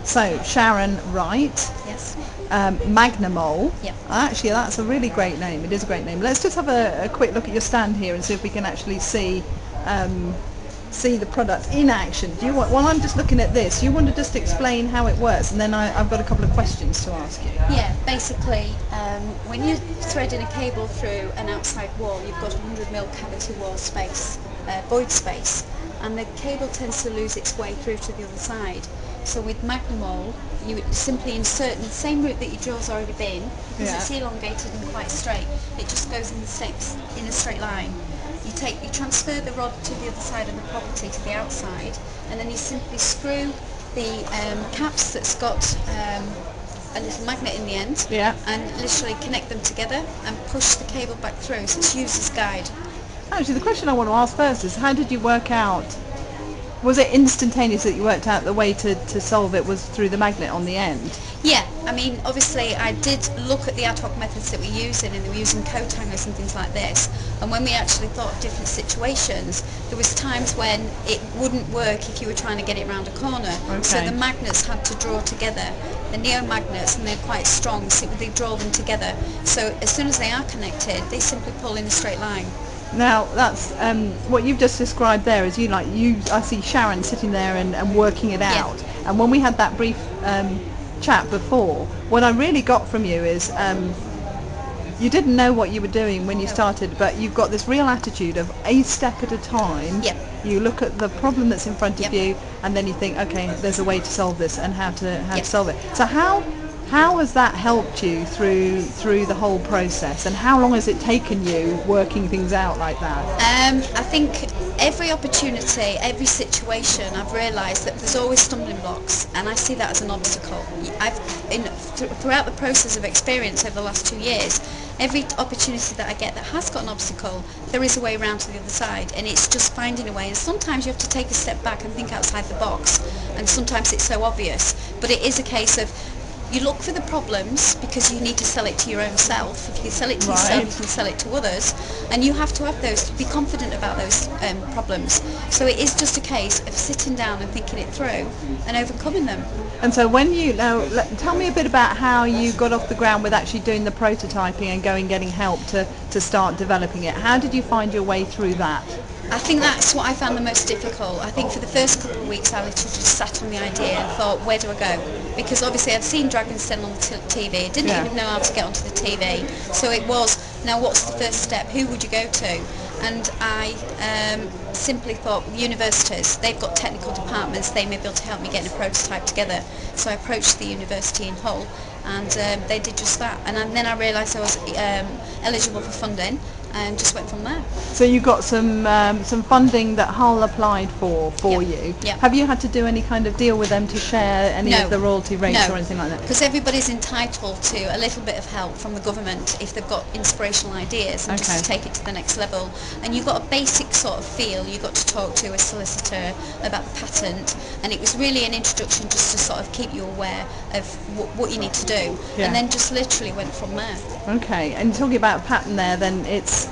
So Sharon Wright, Yes. Magnamole. Yep. Actually, that's a really great name. It is a great name. Let's just have a quick look at your stand here and see if we can actually see the product in action. Do you want? While I'm just looking at this, you want to just explain how it works, and then I've got a couple of questions to ask you. Yeah, basically, when you're threading a cable through an outside wall, you've got 100 mm cavity wall space, void space, and the cable tends to lose its way through to the other side. So with Magnamole, you simply insert in the same route that your drill's already been, because it's elongated and quite straight. It just goes in a straight line. You transfer the rod to the other side of the property, to the outside, and then you simply screw the caps that's got a little magnet in the end, and literally connect them together and push the cable back through, so it's user's guide. Actually, the question I want to ask first is, how did you work out? Was it instantaneous that you worked out the way to solve it was through the magnet on the end? Yeah, I mean, obviously I did look at the ad hoc methods that we're using, and we were using coat hangers and things like this, and when we actually thought of different situations, there was times when it wouldn't work if you were trying to get it around a corner. Okay. So the magnets had to draw together. The neo magnets, and they're quite strong, so they draw them together. So as soon as they are connected, they simply pull in a straight line. Now that's what you've just described there is I see Sharon sitting there and working it out. And when we had that brief chat before, what I really got from you is you didn't know what you were doing when you started, but you've got this real attitude of a step at a time. You look at the problem that's in front of you, and then you think, okay, there's a way to solve this, and how to solve it. So how has that helped you through the whole process, and how long has it taken you working things out like that? I think every opportunity, every situation, I've realised that there's always stumbling blocks, and I see that as an obstacle. Throughout the process of experience over the last 2 years, every opportunity that I get that has got an obstacle, there is a way around to the other side, and it's just finding a way. And sometimes you have to take a step back and think outside the box, and sometimes it's so obvious, but it is a case of you look for the problems because you need to sell it to your own self. If you sell it to yourself, you can sell it to others, and you have to have those, be confident about those problems. So it is just a case of sitting down and thinking it through and overcoming them. And so tell me a bit about how you got off the ground with actually doing the prototyping and getting help to start developing it. How did you find your way through that? I think that's what I found the most difficult. I think for the first couple of weeks I literally just sat on the idea and thought, where do I go? Because obviously I'd seen Dragon's Den on the TV, didn't even know how to get onto the TV. So it was, now what's the first step? Who would you go to? And I simply thought, universities, they've got technical departments, they may be able to help me get a prototype together. So I approached the university in Hull, and they did just that. And then I realised I was eligible for funding, and just went from there. So you got some funding that Hull applied for you. Have you had to do any kind of deal with them to share any of the royalty rates or anything like that? Because everybody's entitled to a little bit of help from the government if they've got inspirational ideas, and just to take it to the next level. And you've got a basic sort of feel. You got to talk to a solicitor about the patent, and it was really an introduction just to sort of keep you aware of what you need to do, and then just literally went from there. Okay, and talking about patent there, then it's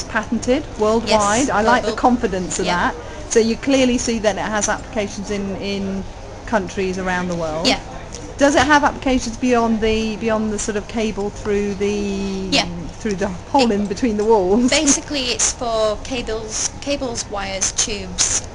patented worldwide. Yes, I like the confidence of that. So you clearly see that it has applications in countries around the world. Does it have applications beyond the sort of cable through the hole in between the walls? Basically, it's for cables, wires, tubes,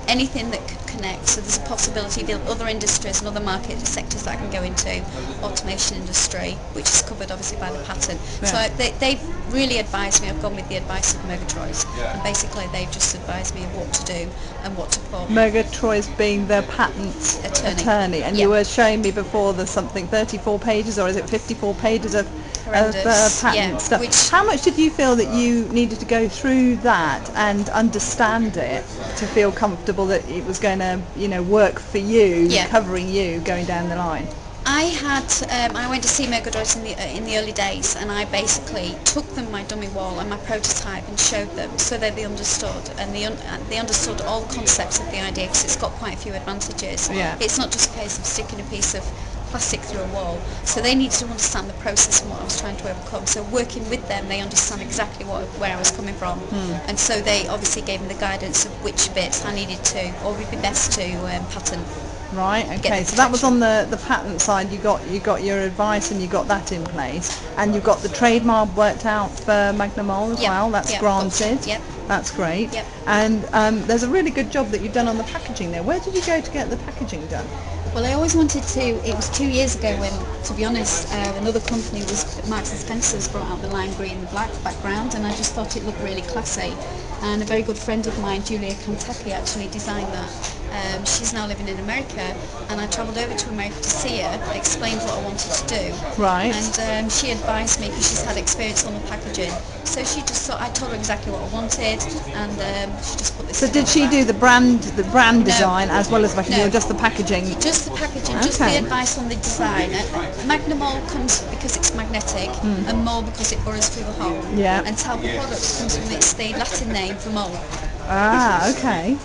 anything that could connect. So there's a possibility of other industries and other market sectors that I can go into. Automation industry, which is covered obviously by the patent. So they've really advised me. I've gone with the advice of Murgatroyd's, and basically they've just advised me of what to do and what to put. Murgatroyd's being the patent attorney. And you were showing me before there's something 34 pages, or is it 54 pages of patent stuff. How much did you feel that you needed to go through that and understand it to feel comfortable that it was going to, work for you, covering you going down the line? I went to see Murgatroyd's in the early days, and I basically took them my dummy wall and my prototype and showed them so that they understood, and they understood all the concepts of the idea, because it's got quite a few advantages. It's not just a case of sticking a piece of plastic through a wall. So they needed to understand the process and what I was trying to overcome. So working with them, they understand exactly where I was coming from, and so they obviously gave me the guidance of which bits I needed to, or would be best to patent. Right. Okay. So that was on the patent side. You got your advice and you got that in place, and you got the trademark worked out for Magnamole as well. That's granted. Yep. That's great. Yep. And there's a really good job that you've done on the packaging there. Where did you go to get the packaging done? Well, I always wanted to. It was 2 years ago when, to be honest, another company was Marks and Spencer's brought out the lime green and black background, and I just thought it looked really classy. And a very good friend of mine, Julia Kentucky, actually designed that. She's now living in America, and I travelled over to America to see her, explained what I wanted to do. Right. And she advised me, because she's had experience on the packaging. So she just thought, I told her exactly what I wanted, and she just put this. So did she do the brand design as well as packaging, or just the packaging? Just the packaging, just the advice on the design. Magnamole comes because it's magnetic, and mole because it burrows through the hole. Yeah. And Talbot Products comes from the Latin name for mole. Ah, okay.